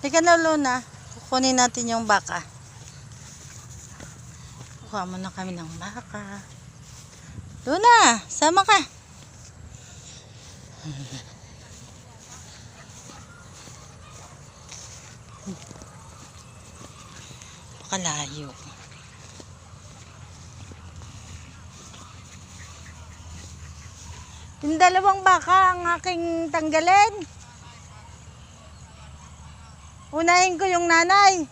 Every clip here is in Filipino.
Teka na, Luna. Kukunin natin yung baka. Kuha muna kami ng baka. Luna, sama ka. Pakalayo. Yung dalawang baka ang aking tanggalin. Unahin ko yung nanay.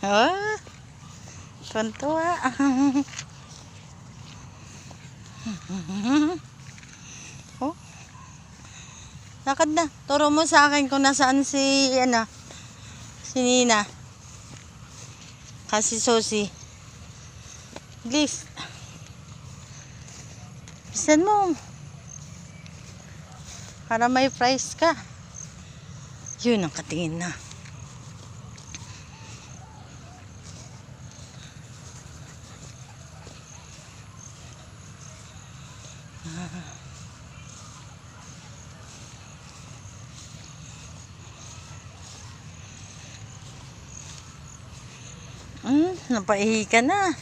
Oh, tuntua. Oh, lakad na. Turo mo sa akin kung nasaan si Nina. Kasi Sosi. Please. Bisan mo. Para may price ka. Yun ang katingin na. Napaihi ka na.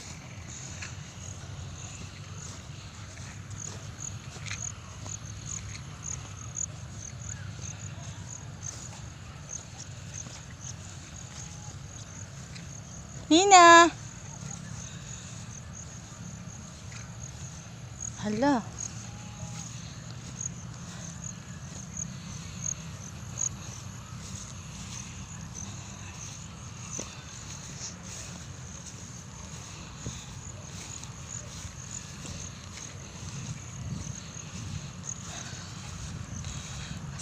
Nina. Hala.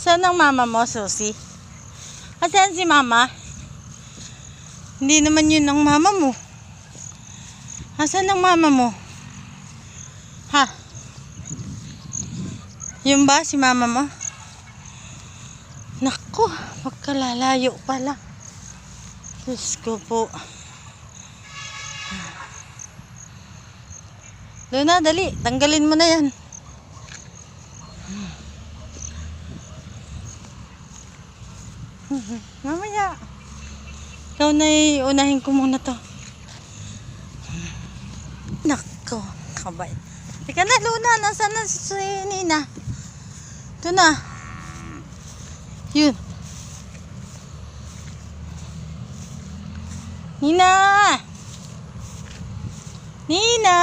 Saan ang mama mo, Susi? Saan si mama? Hindi naman yun ang mama mo. Saan ang mama mo? Ha? Yun ba si mama mo? Naku, magkalalayo pala. Diyos ko po. Luna, dali. Tanggalin mo na yan. Mamaya. Ikaw na unahin ko muna to. Nako, kabay. Teka na, Luna. Nasaan na si Nina? Ito na. Yun. Nina! Nina!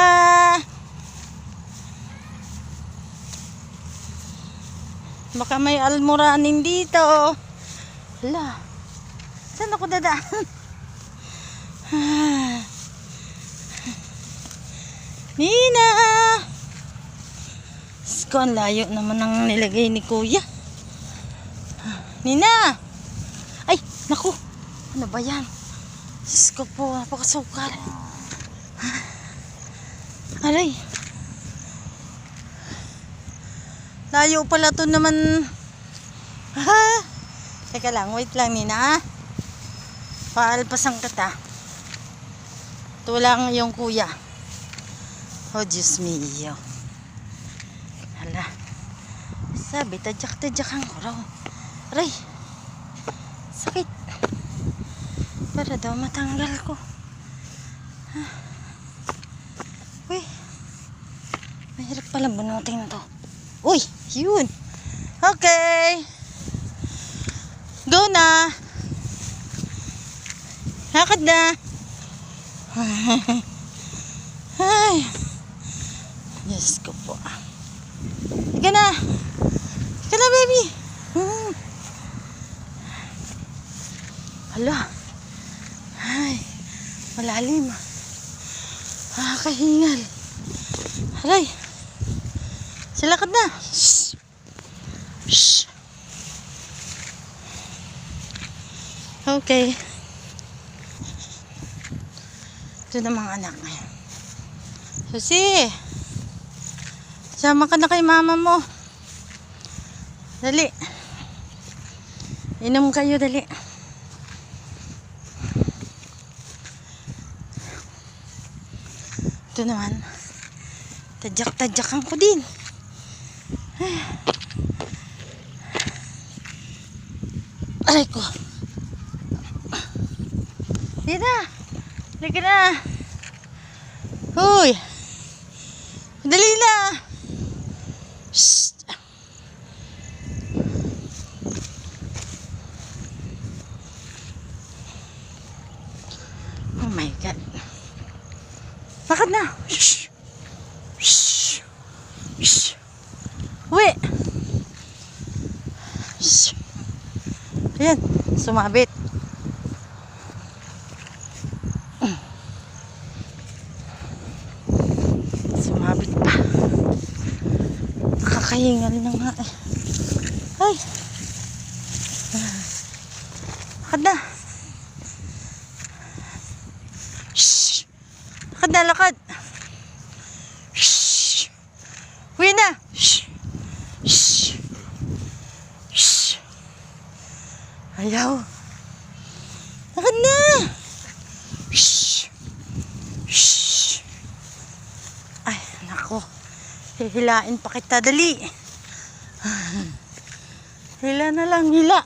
Baka may almoranin dito. Hala. Saan ako dadaan? Nina! Sko, ang layo naman ang nilagay ni Kuya. Nina! Ay, naku! Ano ba yan? Sko po, napakasukal. Aray! Layo pala to naman. Ha? Teka lang, wait lang, Nina. Paalpasan kita. Ito lang yung Kuya. Oh, Diyos mio. Hala. Sabi, tadyak-tadyak ang raw. Aray. Sakit. Para daw matanggal ko. Uy. Mahirap pala bunutin to. Uy, yun. Okay. Go na. Lakad na. Ay. Diyos ko po. Ika na. Ika na, baby. Hala. Ay. Malalim. Kahingal. Aray. Silakad na. Shh. Shh. Okay. Ito na mga anak. Susi. Sama ka na kay mama mo. Dali. Inom kayo, dali. Ito naman. Tadyak-tadyakan ko din. Aray ko. Hindi na. Halika na. Uy. Dali na. Shhh. Oh my God. Lakad na. Shhh. Shhh. Shhh. Uwi. Shhh. Ayan. Sumabit. Sumabit pa. Nakakahingal na nga eh. Ay. Lakad na. Shhh. Lakad na, lakad. Shhh. Uwi na. Shhh. Shhh. Shhh. Ayaw. Lakad na. Shhh. Shhh. Ay, nako. Hihilain pa kita, dali. Hila na lang, hila.